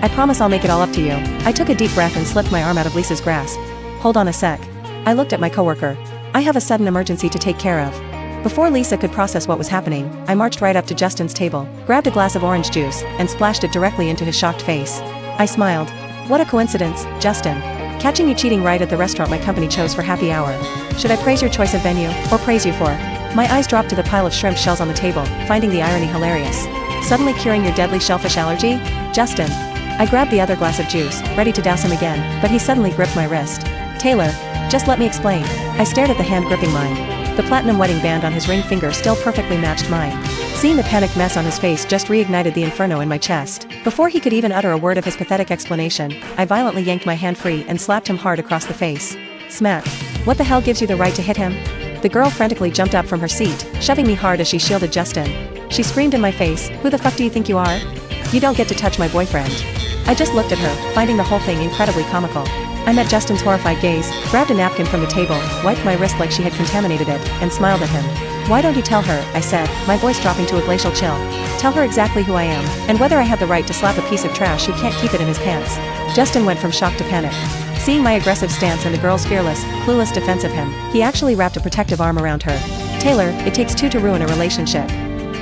I promise I'll make it all up to you. I took a deep breath and slipped my arm out of Lisa's grasp. Hold on a sec. I looked at my coworker. I have a sudden emergency to take care of. Before Lisa could process what was happening, I marched right up to Justin's table, grabbed a glass of orange juice, and splashed it directly into his shocked face. I smiled. What a coincidence, Justin. Catching you cheating right at the restaurant my company chose for happy hour. Should I praise your choice of venue, or praise you for? My eyes dropped to the pile of shrimp shells on the table, finding the irony hilarious. Suddenly curing your deadly shellfish allergy? Justin. I grabbed the other glass of juice, ready to douse him again, but he suddenly gripped my wrist. Taylor, just let me explain. I stared at the hand gripping mine. The platinum wedding band on his ring finger still perfectly matched mine. Seeing the panicked mess on his face just reignited the inferno in my chest. Before he could even utter a word of his pathetic explanation, I violently yanked my hand free and slapped him hard across the face. Smack. What the hell gives you the right to hit him? The girl frantically jumped up from her seat, shoving me hard as she shielded Justin. She screamed in my face, "Who the fuck do you think you are? You don't get to touch my boyfriend." I just looked at her, finding the whole thing incredibly comical. I met Justin's horrified gaze, grabbed a napkin from the table, wiped my wrist like she had contaminated it, and smiled at him. "Why don't you tell her," I said, my voice dropping to a glacial chill. "Tell her exactly who I am, and whether I have the right to slap a piece of trash who can't keep it in his pants." Justin went from shock to panic. Seeing my aggressive stance and the girl's fearless, clueless defense of him, he actually wrapped a protective arm around her. "Taylor, it takes two to ruin a relationship."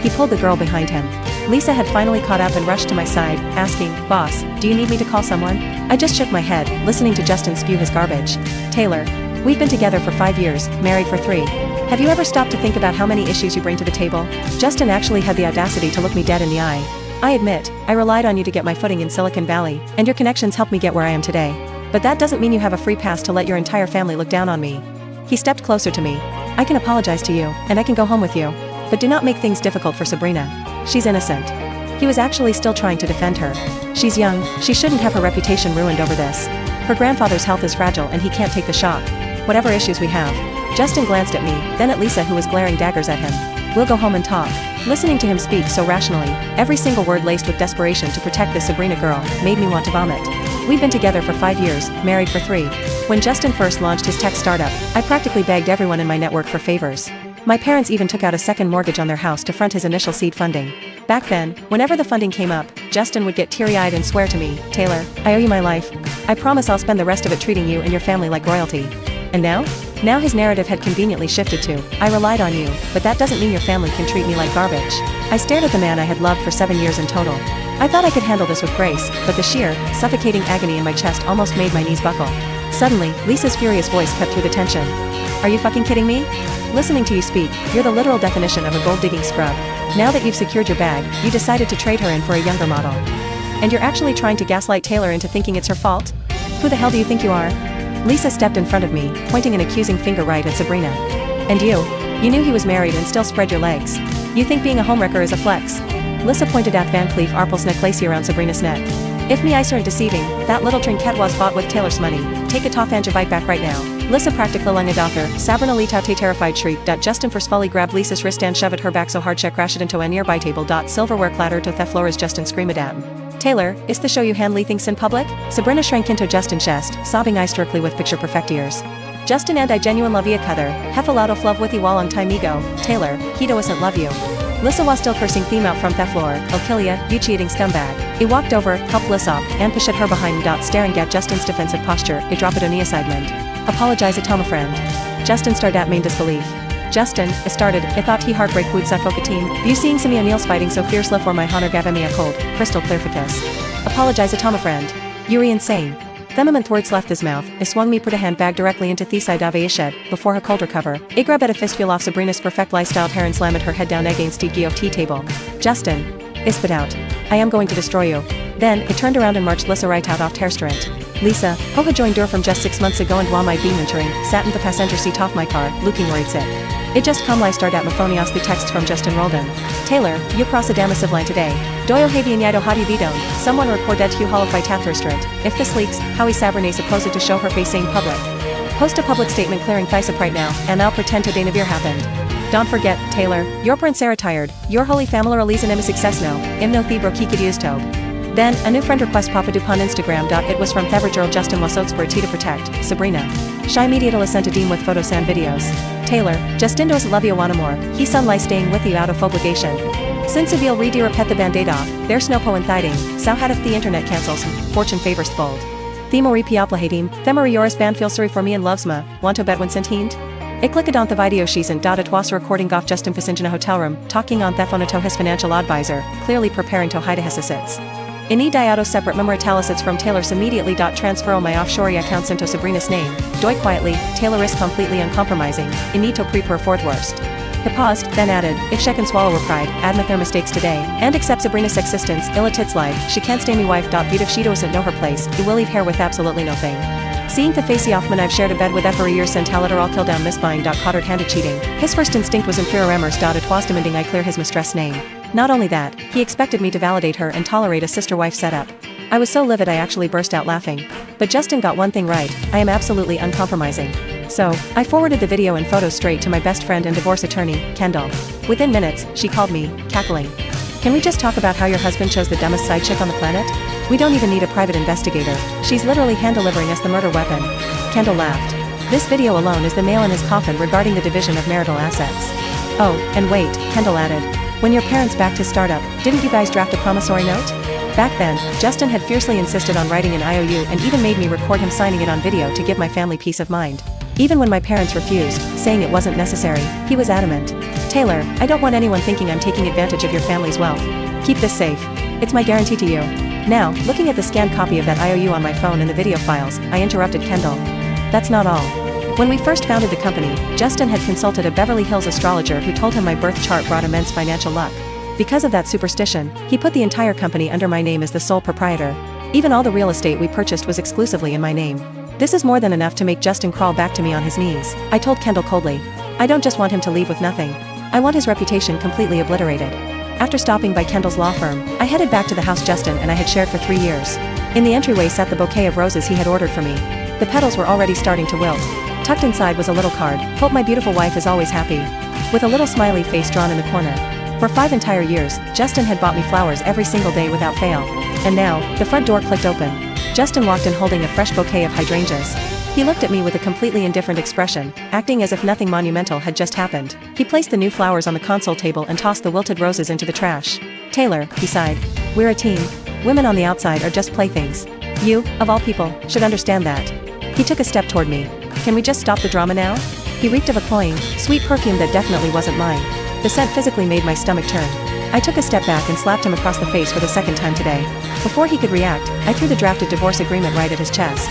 He pulled the girl behind him. Lisa had finally caught up and rushed to my side, asking, "Boss, do you need me to call someone?" I just shook my head, listening to Justin spew his garbage. "Taylor, we've been together for 5 years, married for 3. Have you ever stopped to think about how many issues you bring to the table?" Justin actually had the audacity to look me dead in the eye. "I admit, I relied on you to get my footing in Silicon Valley, and your connections helped me get where I am today. But that doesn't mean you have a free pass to let your entire family look down on me." He stepped closer to me. "I can apologize to you, and I can go home with you. But do not make things difficult for Sabrina. She's innocent." He was actually still trying to defend her. "She's young, she shouldn't have her reputation ruined over this. Her grandfather's health is fragile and he can't take the shock. Whatever issues we have." Justin glanced at me, then at Lisa who was glaring daggers at him. "We'll go home and talk." Listening to him speak so rationally, every single word laced with desperation to protect this Sabrina girl, made me want to vomit. We'd been together for 5 years, married for 3. When Justin first launched his tech startup, I practically begged everyone in my network for favors. My parents even took out a second mortgage on their house to front his initial seed funding. Back then, whenever the funding came up, Justin would get teary-eyed and swear to me, "Taylor, I owe you my life. I promise I'll spend the rest of it treating you and your family like royalty." And now? Now his narrative had conveniently shifted to, "I relied on you, but that doesn't mean your family can treat me like garbage." I stared at the man I had loved for 7 years in total. I thought I could handle this with grace, but the sheer, suffocating agony in my chest almost made my knees buckle. Suddenly, Lisa's furious voice cut through the tension. "Are you fucking kidding me? Listening to you speak, you're the literal definition of a gold-digging scrub. Now that you've secured your bag, you decided to trade her in for a younger model. And you're actually trying to gaslight Taylor into thinking it's her fault? Who the hell do you think you are?" Lisa stepped in front of me, pointing an accusing finger right at Sabrina. "And you knew he was married and still spread your legs. You think being a homewrecker is a flex?" Lisa pointed at Van Cleef Arpels necklace around Sabrina's neck. "If me eyes aren't deceiving, that little trinket was bought with Taylor's money. Take it off and your bite back right now." Lisa practically langa daughter, Sabrina litate terrified shriek. Justin forcefully grabbed Lisa's wrist and shoved her back so hard she crashed into a nearby table. Silverware clattered to the floor as Justin screamed at him. "Taylor, is the show you handle things in public?" Sabrina shrank into Justin's chest, sobbing hysterically with picture-perfect ears. "Justin and I genuine love you cutter, hef a lot of love with you all on time ego, Taylor, he doesn't love you." Lisa was still cursing theme out from the floor, "I'll kill ya, you cheating scumbag." He walked over, helped Lisa up, and pushed her behind. Staring at Justin's defensive posture, it dropped on assignment. "Apologize at my friend." Justin stared at me in disbelief. "Justin," I started, "I thought he heartbreak would suffocate team. You seeing Simi O'Neill's fighting so fiercely for my honor gave me a cold, crystal clear ficus. Apologize at my friend. You're insane." The moment words left his mouth, I swung me put a handbag directly into the side of a shed, before her cold recover. I grabbed at a fistful off Sabrina's perfectly styled hair and slammed her head down against the GOT table. "Justin," I spit out, "I am going to destroy you." Then, it turned around and marched Lisa right out of the restaurant. Lisa, who had joined her from just 6 months ago and while my being entering, sat in the passenger seat of my car, looking worried sick. It just come I start at my phone the text from Justin Roldan. "Taylor, you cross a damasive line today. Doyo habi and yado hadi vidon. Someone recorded you holify tathurstrant. If this leaks, how is Sabrina supposed to show her face in public? Post a public statement clearing Thisap right now, and I'll pretend to Danavir happened. Don't forget, Taylor, your parents are retired. Your holy family release and success no. Imno thebro kikadius tobe." Then, a new friend request popped up on Instagram. It was from Thevergerl Justin Wasotsper to protect Sabrina. Shy media to sent a deem with photos and videos. "Taylor, Justin does love you wanna more. He son lie staying with you out of obligation." Sinsaville redira pet the band-aid off, there snowpo and thiding, sao hadith the internet cancels, fortune favors bold. Themori piaplahadim, themori yoris banfilsuri for me and lovesma, wanto bedwin sentient? Iklikadon the video sheesan dot atwas recording off Justin Pasingina hotel room, talking on thephonato his financial advisor, clearly preparing to hide his assets. Ini diado separate memoritalisits from Taylor's immediately. Transfer my offshore accounts into Sabrina's name, doi quietly, Taylor is completely uncompromising, inito prepare fourth worst. He paused, then added, if she can swallow her pride, admit their mistakes today, and accept Sabrina's existence, illa tits life, she can't stay me wife. But if she doesn't know her place, he will leave here with absolutely nothing. Seeing the facey Offman I've shared a bed with for a year since Talater all kill down Miss Buying. Cottard handed cheating, his first instinct was inferior emers. It was demanding I clear his mistress name. Not only that, he expected me to validate her and tolerate a sister-wife setup. I was so livid I actually burst out laughing. But Justin got one thing right, I am absolutely uncompromising. So, I forwarded the video and photos straight to my best friend and divorce attorney, Kendall. Within minutes, she called me, cackling. Can we just talk about how your husband chose the dumbest side chick on the planet? We don't even need a private investigator, she's literally hand-delivering us the murder weapon. Kendall laughed. This video alone is the nail in his coffin regarding the division of marital assets. Oh, and wait, Kendall added. When your parents backed his startup, didn't you guys draft a promissory note? Back then, Justin had fiercely insisted on writing an IOU and even made me record him signing it on video to give my family peace of mind. Even when my parents refused, saying it wasn't necessary, he was adamant. Taylor, I don't want anyone thinking I'm taking advantage of your family's wealth. Keep this safe. It's my guarantee to you. Now, looking at the scanned copy of that IOU on my phone and the video files, I interrupted Kendall. That's not all. When we first founded the company, Justin had consulted a Beverly Hills astrologer who told him my birth chart brought immense financial luck. Because of that superstition, he put the entire company under my name as the sole proprietor. Even all the real estate we purchased was exclusively in my name. This is more than enough to make Justin crawl back to me on his knees, I told Kendall coldly. I don't just want him to leave with nothing. I want his reputation completely obliterated. After stopping by Kendall's law firm, I headed back to the house Justin and I had shared for 3 years. In the entryway sat the bouquet of roses he had ordered for me. The petals were already starting to wilt. Tucked inside was a little card, hope my beautiful wife is always happy. With a little smiley face drawn in the corner. For 5 entire years, Justin had bought me flowers every single day without fail. And now, the front door clicked open. Justin walked in holding a fresh bouquet of hydrangeas. He looked at me with a completely indifferent expression, acting as if nothing monumental had just happened. He placed the new flowers on the console table and tossed the wilted roses into the trash. Taylor, he sighed. We're a team. Women on the outside are just playthings. You, of all people, should understand that. He took a step toward me. Can we just stop the drama now? He reeked of a cloying, sweet perfume that definitely wasn't mine. The scent physically made my stomach turn. I took a step back and slapped him across the face for the second time today. Before he could react, I threw the drafted divorce agreement right at his chest.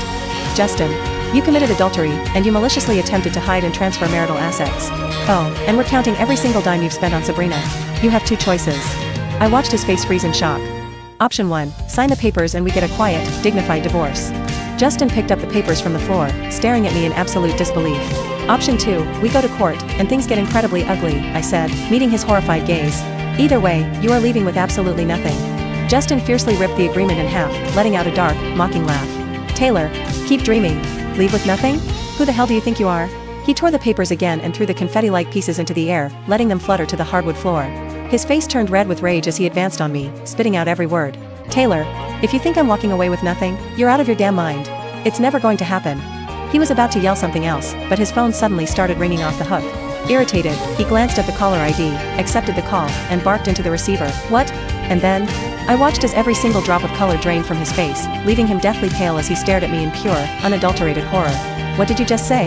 Justin, you committed adultery, and you maliciously attempted to hide and transfer marital assets. Oh, and we're counting every single dime you've spent on Sabrina. You have 2 choices. I watched his face freeze in shock. Option 1, sign the papers and we get a quiet, dignified divorce. Justin picked up the papers from the floor, staring at me in absolute disbelief. Option 2, we go to court, and things get incredibly ugly, I said, meeting his horrified gaze. Either way, you are leaving with absolutely nothing. Justin fiercely ripped the agreement in half, letting out a dark, mocking laugh. Taylor, keep dreaming. Leave with nothing? Who the hell do you think you are? He tore the papers again and threw the confetti-like pieces into the air, letting them flutter to the hardwood floor. His face turned red with rage as he advanced on me, spitting out every word. Taylor, if you think I'm walking away with nothing, you're out of your damn mind. It's never going to happen. He was about to yell something else, but his phone suddenly started ringing off the hook. Irritated, he glanced at the caller ID, accepted the call, and barked into the receiver. What? And then? I watched as every single drop of color drained from his face, leaving him deathly pale as he stared at me in pure, unadulterated horror. What did you just say?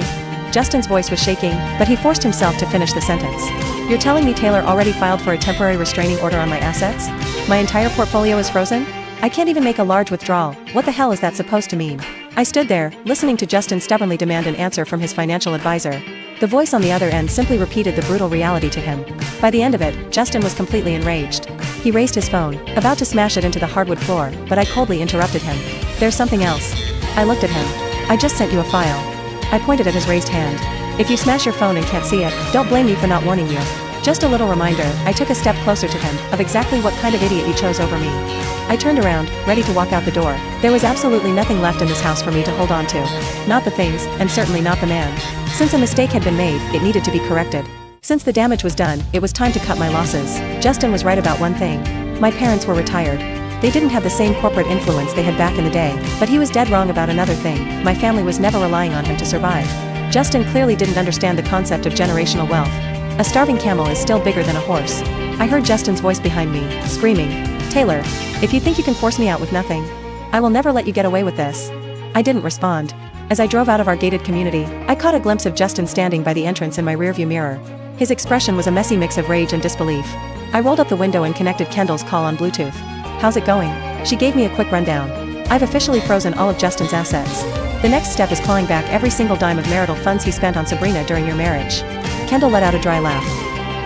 Justin's voice was shaking, but he forced himself to finish the sentence. You're telling me Taylor already filed for a temporary restraining order on my assets? My entire portfolio is frozen? I can't even make a large withdrawal. What the hell is that supposed to mean? I stood there, listening to Justin stubbornly demand an answer from his financial advisor. The voice on the other end simply repeated the brutal reality to him. By the end of it, Justin was completely enraged. He raised his phone, about to smash it into the hardwood floor, but I coldly interrupted him. There's something else. I looked at him. I just sent you a file. I pointed at his raised hand. If you smash your phone and can't see it, don't blame me for not warning you. Just a little reminder, I took a step closer to him, of exactly what kind of idiot you chose over me. I turned around, ready to walk out the door. There was absolutely nothing left in this house for me to hold on to. Not the things, and certainly not the man. Since a mistake had been made, it needed to be corrected. Since the damage was done, it was time to cut my losses. Justin was right about one thing. My parents were retired. They didn't have the same corporate influence they had back in the day, but he was dead wrong about another thing. My family was never relying on him to survive. Justin clearly didn't understand the concept of generational wealth. A starving camel is still bigger than a horse. I heard Justin's voice behind me, screaming, "Taylor, if you think you can force me out with nothing, I will never let you get away with this." I didn't respond. As I drove out of our gated community, I caught a glimpse of Justin standing by the entrance in my rearview mirror. His expression was a messy mix of rage and disbelief. I rolled up the window and connected Kendall's call on Bluetooth. "How's it going?" She gave me a quick rundown. "I've officially frozen all of Justin's assets. The next step is clawing back every single dime of marital funds he spent on Sabrina during your marriage." Kendall let out a dry laugh.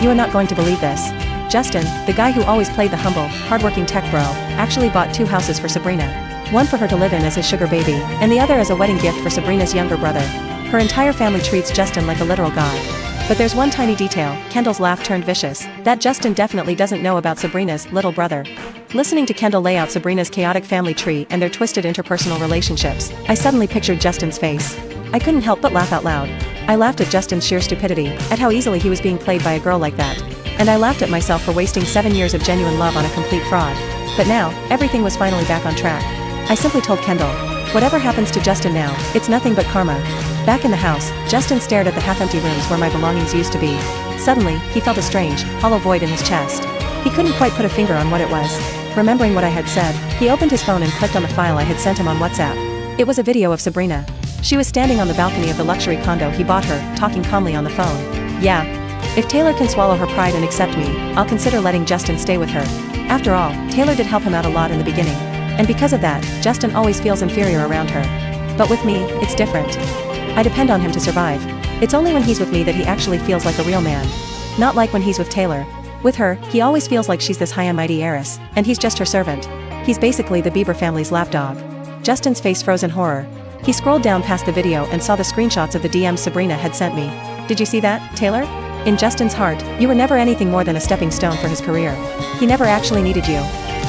"You are not going to believe this. Justin, the guy who always played the humble, hardworking tech bro, actually bought 2 houses for Sabrina. One for her to live in as his sugar baby, and the other as a wedding gift for Sabrina's younger brother. Her entire family treats Justin like a literal god. But there's one tiny detail," Kendall's laugh turned vicious, "that Justin definitely doesn't know about Sabrina's little brother." Listening to Kendall lay out Sabrina's chaotic family tree and their twisted interpersonal relationships, I suddenly pictured Justin's face. I couldn't help but laugh out loud. I laughed at Justin's sheer stupidity, at how easily he was being played by a girl like that. And I laughed at myself for wasting 7 years of genuine love on a complete fraud. But now, everything was finally back on track. I simply told Kendall, "Whatever happens to Justin now, it's nothing but karma." Back in the house, Justin stared at the half-empty rooms where my belongings used to be. Suddenly, he felt a strange, hollow void in his chest. He couldn't quite put a finger on what it was. Remembering what I had said, he opened his phone and clicked on the file I had sent him on WhatsApp. It was a video of Sabrina. She was standing on the balcony of the luxury condo he bought her, talking calmly on the phone. "Yeah. If Taylor can swallow her pride and accept me, I'll consider letting Justin stay with her. After all, Taylor did help him out a lot in the beginning. And because of that, Justin always feels inferior around her. But with me, it's different. I depend on him to survive. It's only when he's with me that he actually feels like a real man. Not like when he's with Taylor. With her, he always feels like she's this high and mighty heiress, and he's just her servant. He's basically the Bieber family's lapdog." Justin's face froze in horror. He scrolled down past the video and saw the screenshots of the DMs Sabrina had sent me. "Did you see that, Taylor? In Justin's heart, you were never anything more than a stepping stone for his career. He never actually needed you.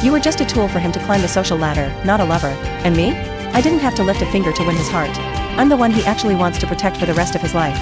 You were just a tool for him to climb the social ladder, not a lover. And me? I didn't have to lift a finger to win his heart. I'm the one he actually wants to protect for the rest of his life."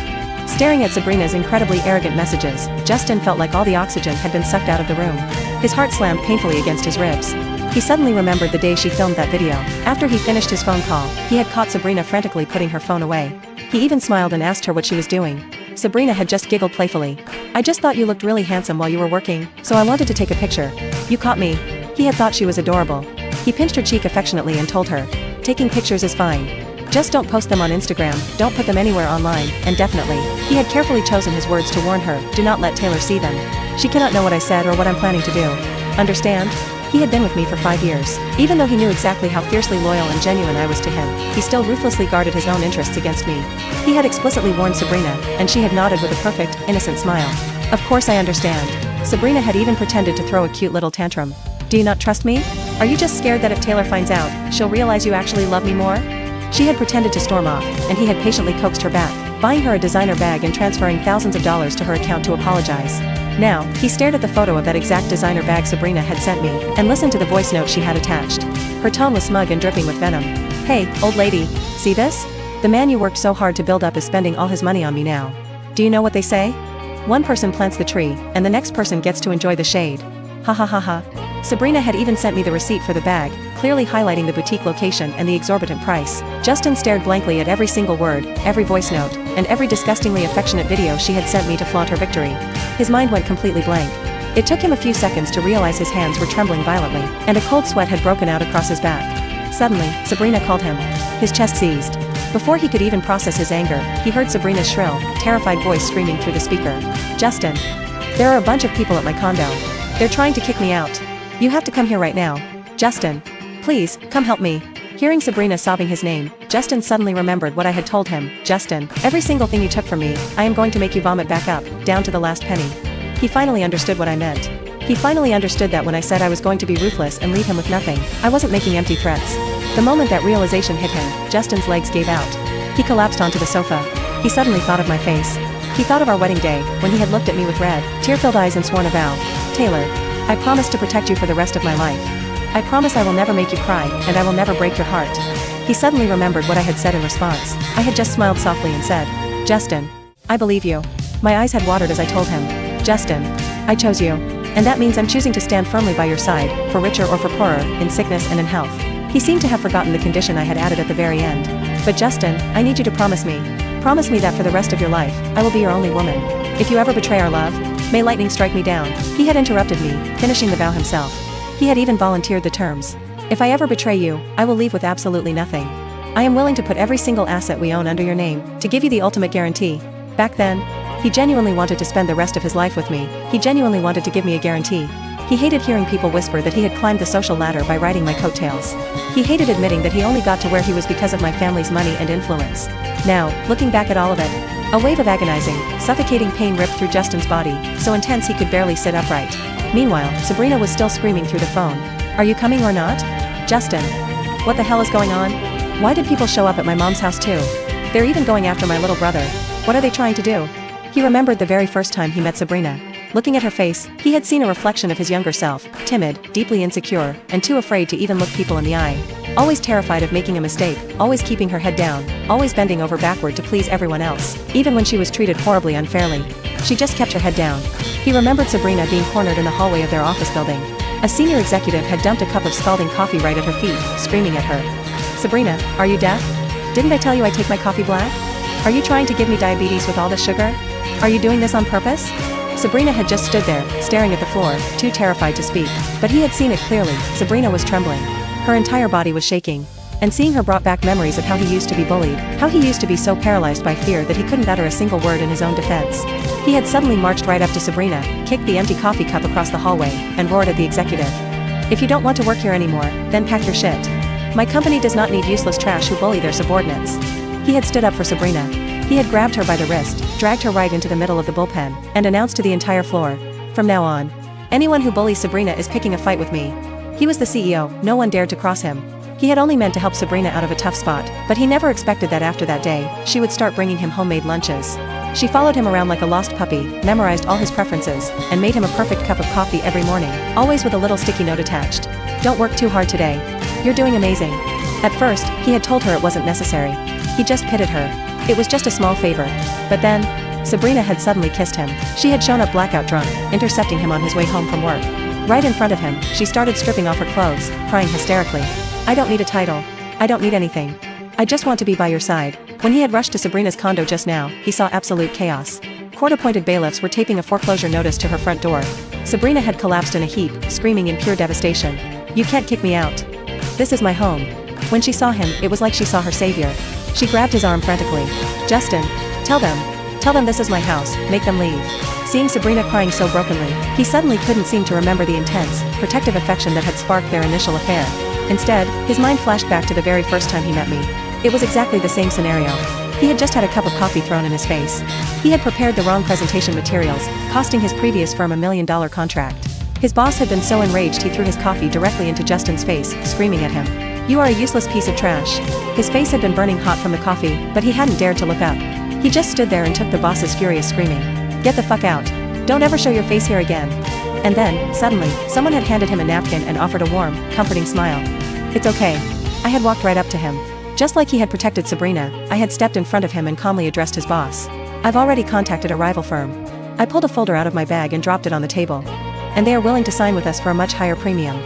Staring at Sabrina's incredibly arrogant messages, Justin felt like all the oxygen had been sucked out of the room. His heart slammed painfully against his ribs. He suddenly remembered the day she filmed that video. After he finished his phone call, he had caught Sabrina frantically putting her phone away. He even smiled and asked her what she was doing. Sabrina had just giggled playfully. "I just thought you looked really handsome while you were working, so I wanted to take a picture. You caught me." He had thought she was adorable. He pinched her cheek affectionately and told her, "Taking pictures is fine. Just don't post them on Instagram, don't put them anywhere online, and definitely," he had carefully chosen his words to warn her, "do not let Taylor see them. She cannot know what I said or what I'm planning to do. Understand?" He had been with me for 5 years. Even though he knew exactly how fiercely loyal and genuine I was to him, he still ruthlessly guarded his own interests against me. He had explicitly warned Sabrina, and she had nodded with a perfect, innocent smile. "Of course I understand." Sabrina had even pretended to throw a cute little tantrum. "Do you not trust me? Are you just scared that if Taylor finds out, she'll realize you actually love me more?" She had pretended to storm off, and he had patiently coaxed her back, buying her a designer bag and transferring thousands of dollars to her account to apologize. Now, he stared at the photo of that exact designer bag Sabrina had sent me, and listened to the voice note she had attached. Her tone was smug and dripping with venom. "Hey, old lady, see this? The man you worked so hard to build up is spending all his money on me now. Do you know what they say? One person plants the tree, and the next person gets to enjoy the shade. Ha ha ha ha." Sabrina had even sent me the receipt for the bag, clearly highlighting the boutique location and the exorbitant price. Justin stared blankly at every single word, every voice note, and every disgustingly affectionate video she had sent me to flaunt her victory. His mind went completely blank. It took him a few seconds to realize his hands were trembling violently, and a cold sweat had broken out across his back. Suddenly, Sabrina called him. His chest seized. Before he could even process his anger, he heard Sabrina's shrill, terrified voice screaming through the speaker. "Justin! There are a bunch of people at my condo. They're trying to kick me out. You have to come here right now. Justin! Please, come help me." Hearing Sabrina sobbing his name, Justin suddenly remembered what I had told him. "Justin, every single thing you took from me, I am going to make you vomit back up, down to the last penny." He finally understood what I meant. He finally understood that when I said I was going to be ruthless and leave him with nothing, I wasn't making empty threats. The moment that realization hit him, Justin's legs gave out. He collapsed onto the sofa. He suddenly thought of my face. He thought of our wedding day, when he had looked at me with red, tear-filled eyes and sworn a vow. "Taylor, I promise to protect you for the rest of my life. I promise I will never make you cry, and I will never break your heart." He suddenly remembered what I had said in response. I had just smiled softly and said, "Justin, I believe you." My eyes had watered as I told him, "Justin, I chose you. And that means I'm choosing to stand firmly by your side, for richer or for poorer, in sickness and in health." He seemed to have forgotten the condition I had added at the very end. "But Justin, I need you to promise me. Promise me that for the rest of your life, I will be your only woman. If you ever betray our love, may lightning strike me down." He had interrupted me, finishing the vow himself. He had even volunteered the terms. "If I ever betray you, I will leave with absolutely nothing. I am willing to put every single asset we own under your name, to give you the ultimate guarantee." Back then, he genuinely wanted to spend the rest of his life with me. He genuinely wanted to give me a guarantee. He hated hearing people whisper that he had climbed the social ladder by riding my coattails. He hated admitting that he only got to where he was because of my family's money and influence. Now, looking back at all of it, a wave of agonizing, suffocating pain ripped through Justin's body, so intense he could barely sit upright. Meanwhile, Sabrina was still screaming through the phone. "Are you coming or not? Justin. What the hell is going on? Why did people show up at my mom's house too? They're even going after my little brother. What are they trying to do?" He remembered the very first time he met Sabrina. Looking at her face, he had seen a reflection of his younger self, timid, deeply insecure, and too afraid to even look people in the eye. Always terrified of making a mistake, always keeping her head down, always bending over backward to please everyone else, even when she was treated horribly unfairly. She just kept her head down. He remembered Sabrina being cornered in the hallway of their office building. A senior executive had dumped a cup of scalding coffee right at her feet, screaming at her. "Sabrina, are you deaf? Didn't I tell you I take my coffee black? Are you trying to give me diabetes with all this sugar? Are you doing this on purpose?" Sabrina had just stood there, staring at the floor, too terrified to speak. But he had seen it clearly. Sabrina was trembling. Her entire body was shaking. And seeing her brought back memories of how he used to be bullied, how he used to be so paralyzed by fear that he couldn't utter a single word in his own defense. He had suddenly marched right up to Sabrina, kicked the empty coffee cup across the hallway, and roared at the executive. "If you don't want to work here anymore, then pack your shit. My company does not need useless trash who bully their subordinates." He had stood up for Sabrina. He had grabbed her by the wrist, dragged her right into the middle of the bullpen, and announced to the entire floor, "From now on, anyone who bullies Sabrina is picking a fight with me." He was the CEO, no one dared to cross him. He had only meant to help Sabrina out of a tough spot, but he never expected that after that day, she would start bringing him homemade lunches. She followed him around like a lost puppy, memorized all his preferences, and made him a perfect cup of coffee every morning, always with a little sticky note attached. "Don't work too hard today. You're doing amazing." At first, he had told her it wasn't necessary. He just pitied her. It was just a small favor. But then, Sabrina had suddenly kissed him. She had shown up blackout drunk, intercepting him on his way home from work. Right in front of him, she started stripping off her clothes, crying hysterically. "I don't need a title. I don't need anything. I just want to be by your side." When he had rushed to Sabrina's condo just now, he saw absolute chaos. Court-appointed bailiffs were taping a foreclosure notice to her front door. Sabrina had collapsed in a heap, screaming in pure devastation. "You can't kick me out. This is my home." When she saw him, it was like she saw her savior. She grabbed his arm frantically. "Justin, tell them this is my house, make them leave." Seeing Sabrina crying so brokenly, he suddenly couldn't seem to remember the intense, protective affection that had sparked their initial affair. Instead, his mind flashed back to the very first time he met me. It was exactly the same scenario. He had just had a cup of coffee thrown in his face. He had prepared the wrong presentation materials, costing his previous firm $1 million contract. His boss had been so enraged he threw his coffee directly into Justin's face, screaming at him. "You are a useless piece of trash." His face had been burning hot from the coffee, but he hadn't dared to look up. He just stood there and took the boss's furious screaming. "Get the fuck out. Don't ever show your face here again." And then, suddenly, someone had handed him a napkin and offered a warm, comforting smile. "It's okay." I had walked right up to him. Just like he had protected Sabrina, I had stepped in front of him and calmly addressed his boss. "I've already contacted a rival firm. I pulled a folder out of my bag and dropped it on the table. And they are willing to sign with us for a much higher premium."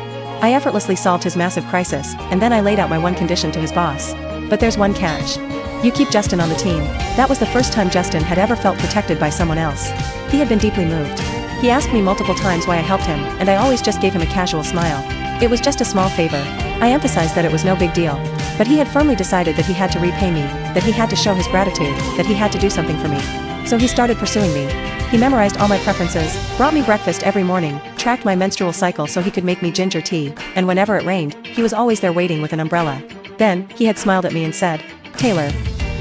I effortlessly solved his massive crisis, and then I laid out my one condition to his boss. "But there's one catch. You keep Justin on the team." That was the first time Justin had ever felt protected by someone else. He had been deeply moved. He asked me multiple times why I helped him, and I always just gave him a casual smile. It was just a small favor. I emphasized that it was no big deal. But he had firmly decided that he had to repay me, that he had to show his gratitude, that he had to do something for me. So he started pursuing me. He memorized all my preferences, brought me breakfast every morning, tracked my menstrual cycle so he could make me ginger tea, and whenever it rained, he was always there waiting with an umbrella. Then, he had smiled at me and said, "Taylor,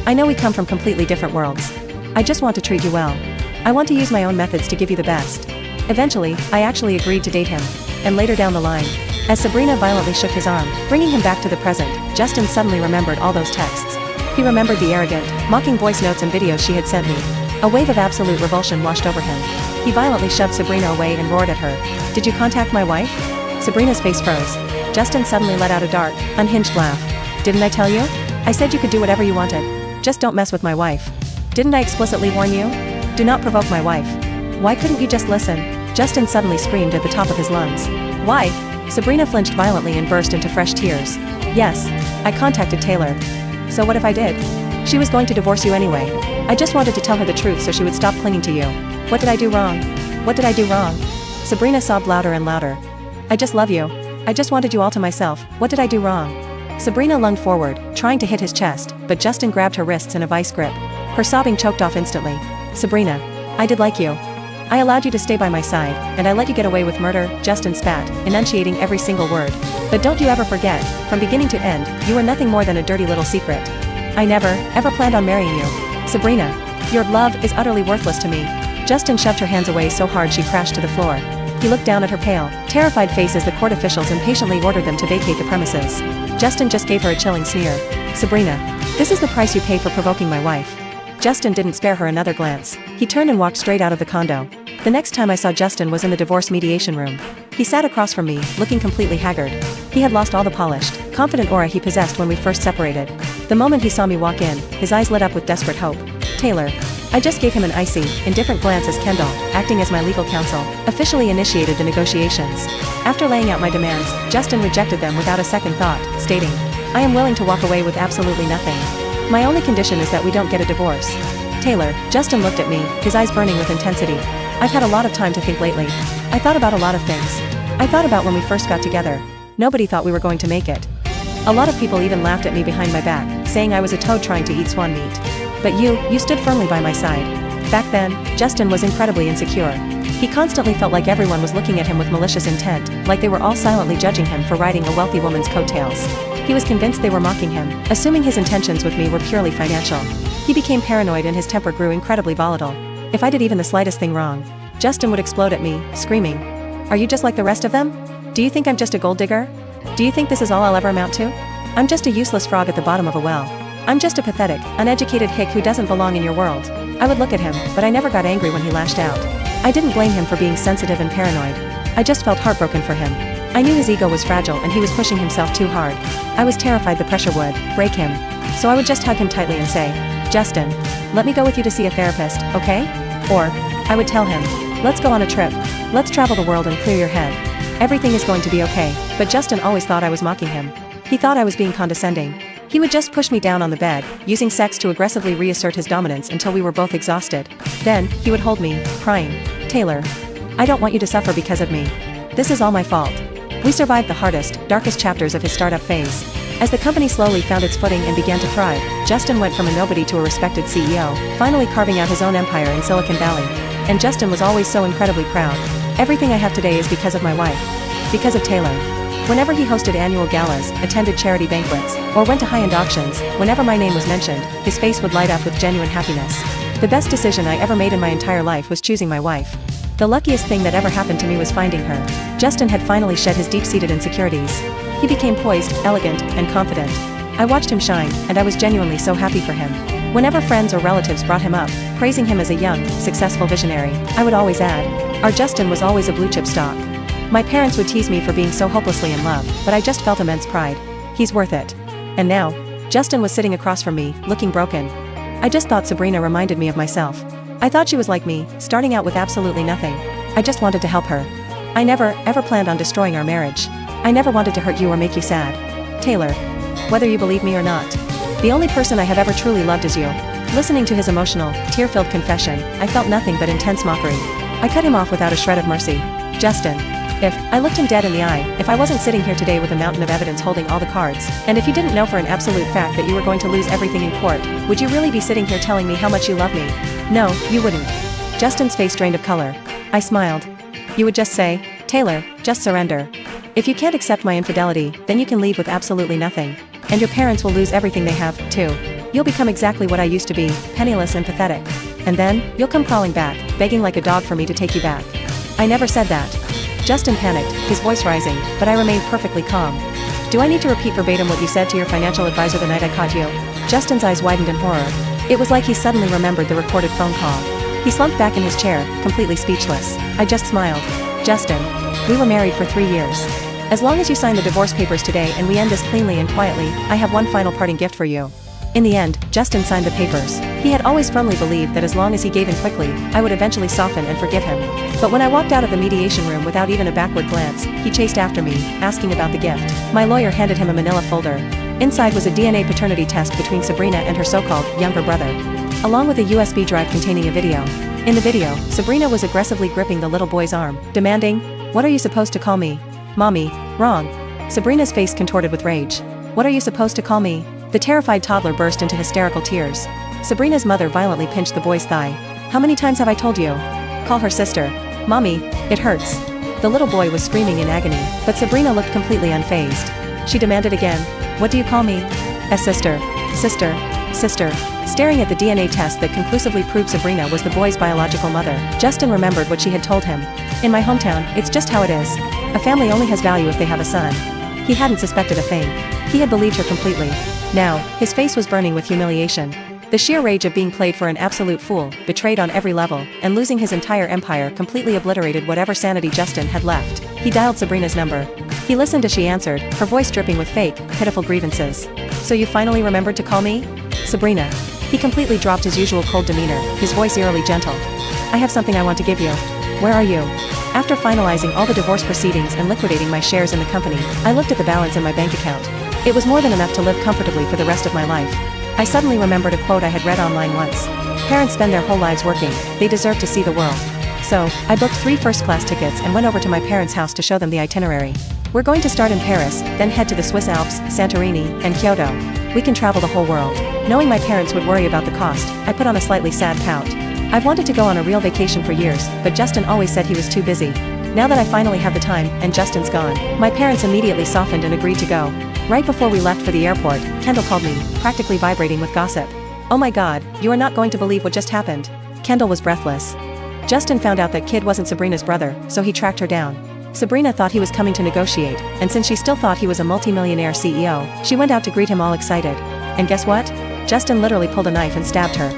I know we come from completely different worlds. I just want to treat you well. I want to use my own methods to give you the best." Eventually, I actually agreed to date him. And later down the line, as Sabrina violently shook his arm, bringing him back to the present, Justin suddenly remembered all those texts. He remembered the arrogant, mocking voice notes and videos she had sent me. A wave of absolute revulsion washed over him. He violently shoved Sabrina away and roared at her. "Did you contact my wife?" Sabrina's face froze. Justin suddenly let out a dark, unhinged laugh. "Didn't I tell you? I said you could do whatever you wanted. Just don't mess with my wife. Didn't I explicitly warn you? Do not provoke my wife. Why couldn't you just listen?" Justin suddenly screamed at the top of his lungs. "Why?" Sabrina flinched violently and burst into fresh tears. "Yes, I contacted Taylor. So what if I did? She was going to divorce you anyway. I just wanted to tell her the truth so she would stop clinging to you. What did I do wrong? What did I do wrong? Sabrina sobbed louder and louder. I just love you. I just wanted you all to myself. What did I do wrong? Sabrina lunged forward, trying to hit his chest, but Justin grabbed her wrists in a vice grip. Her sobbing choked off instantly. Sabrina. I did like you. I allowed you to stay by my side, and I let you get away with murder, Justin spat, enunciating every single word. But don't you ever forget, from beginning to end, you were nothing more than a dirty little secret. I never, ever planned on marrying you. Sabrina. Your love is utterly worthless to me. Justin shoved her hands away so hard she crashed to the floor. He looked down at her pale, terrified face as the court officials impatiently ordered them to vacate the premises. Justin just gave her a chilling sneer. Sabrina. This is the price you pay for provoking my wife. Justin didn't spare her another glance. He turned and walked straight out of the condo. The next time I saw Justin was in the divorce mediation room. He sat across from me, looking completely haggard. He had lost all the polished, confident aura he possessed when we first separated. The moment he saw me walk in, his eyes lit up with desperate hope. Taylor. I just gave him an icy, indifferent glance as Kendall, acting as my legal counsel, officially initiated the negotiations. After laying out my demands, Justin rejected them without a second thought, stating, I am willing to walk away with absolutely nothing. My only condition is that we don't get a divorce. Taylor. Justin looked at me, his eyes burning with intensity. I've had a lot of time to think lately. I thought about a lot of things. I thought about when we first got together. Nobody thought we were going to make it. A lot of people even laughed at me behind my back, saying I was a toad trying to eat swan meat. But you stood firmly by my side. Back then, Justin was incredibly insecure. He constantly felt like everyone was looking at him with malicious intent, like they were all silently judging him for riding a wealthy woman's coattails. He was convinced they were mocking him, assuming his intentions with me were purely financial. He became paranoid and his temper grew incredibly volatile. If I did even the slightest thing wrong, Justin would explode at me, screaming, Are you just like the rest of them? Do you think I'm just a gold digger? Do you think this is all I'll ever amount to? I'm just a useless frog at the bottom of a well. I'm just a pathetic, uneducated hick who doesn't belong in your world. I would look at him, but I never got angry when he lashed out. I didn't blame him for being sensitive and paranoid. I just felt heartbroken for him. I knew his ego was fragile and he was pushing himself too hard. I was terrified the pressure would break him. So I would just hug him tightly and say, Justin, let me go with you to see a therapist, okay? Or, I would tell him, let's go on a trip. Let's travel the world and clear your head. Everything is going to be okay. But Justin always thought I was mocking him. He thought I was being condescending. He would just push me down on the bed, using sex to aggressively reassert his dominance until we were both exhausted. Then, he would hold me, crying, Taylor. I don't want you to suffer because of me. This is all my fault. We survived the hardest, darkest chapters of his startup phase. As the company slowly found its footing and began to thrive, Justin went from a nobody to a respected CEO, finally carving out his own empire in Silicon Valley. And Justin was always so incredibly proud. Everything I have today is because of my wife. Because of Taylor. Whenever he hosted annual galas, attended charity banquets, or went to high-end auctions, whenever my name was mentioned, his face would light up with genuine happiness. The best decision I ever made in my entire life was choosing my wife. The luckiest thing that ever happened to me was finding her. Justin had finally shed his deep-seated insecurities. He became poised, elegant, and confident. I watched him shine, and I was genuinely so happy for him. Whenever friends or relatives brought him up, praising him as a young, successful visionary, I would always add, our Justin was always a blue-chip stock. My parents would tease me for being so hopelessly in love, but I just felt immense pride. He's worth it. And now, Justin was sitting across from me, looking broken. I just thought Sabrina reminded me of myself. I thought she was like me, starting out with absolutely nothing. I just wanted to help her. I never, ever planned on destroying our marriage. I never wanted to hurt you or make you sad. Taylor. Whether you believe me or not. The only person I have ever truly loved is you. Listening to his emotional, tear-filled confession, I felt nothing but intense mockery. I cut him off without a shred of mercy. Justin. If I looked him dead in the eye, if I wasn't sitting here today with a mountain of evidence holding all the cards, and if you didn't know for an absolute fact that you were going to lose everything in court, would you really be sitting here telling me how much you love me? No, you wouldn't. Justin's face drained of color. I smiled. You would just say, Taylor, just surrender. If you can't accept my infidelity, then you can leave with absolutely nothing. And your parents will lose everything they have, too. You'll become exactly what I used to be, penniless and pathetic. And then, you'll come crawling back, begging like a dog for me to take you back. I never said that. Justin panicked, his voice rising, but I remained perfectly calm. Do I need to repeat verbatim what you said to your financial advisor the night I caught you? Justin's eyes widened in horror. It was like he suddenly remembered the recorded phone call. He slumped back in his chair, completely speechless. I just smiled. Justin. We were married for 3 years. As long as you sign the divorce papers today and we end this cleanly and quietly, I have one final parting gift for you. In the end, Justin signed the papers. He had always firmly believed that as long as he gave in quickly, I would eventually soften and forgive him. But when I walked out of the mediation room without even a backward glance, he chased after me, asking about the gift. My lawyer handed him a manila folder. Inside was a DNA paternity test between Sabrina and her so-called younger brother. along with a USB drive containing a video. In the video, Sabrina was aggressively gripping the little boy's arm, demanding, "What are you supposed to call me? Mommy." Wrong. Sabrina's face contorted with rage. "What are you supposed to call me?" The terrified toddler burst into hysterical tears. Sabrina's mother violently pinched the boy's thigh. "How many times have I told you? Call her sister." "Mommy, it hurts." The little boy was screaming in agony, but Sabrina looked completely unfazed. She demanded again, "What do you call me?" "A sister. Sister. Sister." Staring at the DNA test that conclusively proved Sabrina was the boy's biological mother, Justin remembered what she had told him. "In my hometown, it's just how it is. A family only has value if they have a son." He hadn't suspected a thing. He had believed her completely. Now, his face was burning with humiliation. The sheer rage of being played for an absolute fool, betrayed on every level, and losing his entire empire completely obliterated whatever sanity Justin had left. He dialed Sabrina's number. He listened as she answered, her voice dripping with fake, pitiful grievances. "So you finally remembered to call me?" "Sabrina." He completely dropped his usual cold demeanor, his voice eerily gentle. "I have something I want to give you." "Where are you?" "After finalizing all the divorce proceedings and liquidating my shares in the company, I looked at the balance in my bank account. It was more than enough to live comfortably for the rest of my life. I suddenly remembered a quote I had read online once. Parents spend their whole lives working, they deserve to see the world. So, I booked 3 first-class tickets and went over to my parents' house to show them the itinerary. We're going to start in Paris, then head to the Swiss Alps, Santorini, and Kyoto. We can travel the whole world. Knowing my parents would worry about the cost, I put on a slightly sad pout. I've wanted to go on a real vacation for years, but Justin always said he was too busy. Now that I finally have the time, and Justin's gone, my parents immediately softened and agreed to go. Right before we left for the airport, Kendall called me, practically vibrating with gossip. "Oh my god, you are not going to believe what just happened." Kendall was breathless. Justin found out that Kid wasn't Sabrina's brother, so he tracked her down. Sabrina thought he was coming to negotiate, and since she still thought he was a multimillionaire CEO, she went out to greet him all excited. And guess what? Justin literally pulled a knife and stabbed her.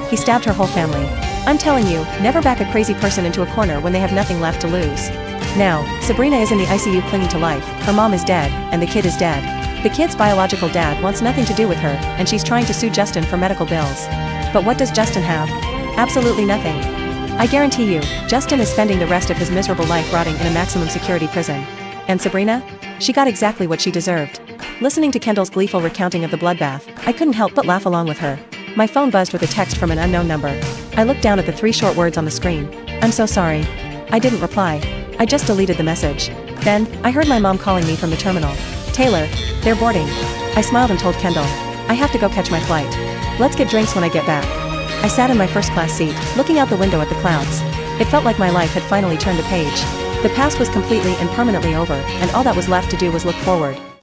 He stabbed her whole family. I'm telling you, never back a crazy person into a corner when they have nothing left to lose. Now, Sabrina is in the ICU clinging to life, her mom is dead, and the kid is dead. The kid's biological dad wants nothing to do with her, and she's trying to sue Justin for medical bills. But what does Justin have? Absolutely nothing. I guarantee you, Justin is spending the rest of his miserable life rotting in a maximum security prison. And Sabrina? She got exactly what she deserved. Listening to Kendall's gleeful recounting of the bloodbath, I couldn't help but laugh along with her. My phone buzzed with a text from an unknown number. I looked down at the 3 short words on the screen. "I'm so sorry." I didn't reply. I just deleted the message. Then, I heard my mom calling me from the terminal. "Taylor, they're boarding." I smiled and told Kendall, "I have to go catch my flight. Let's get drinks when I get back." I sat in my first-class seat, looking out the window at the clouds. It felt like my life had finally turned a page. The past was completely and permanently over, and all that was left to do was look forward.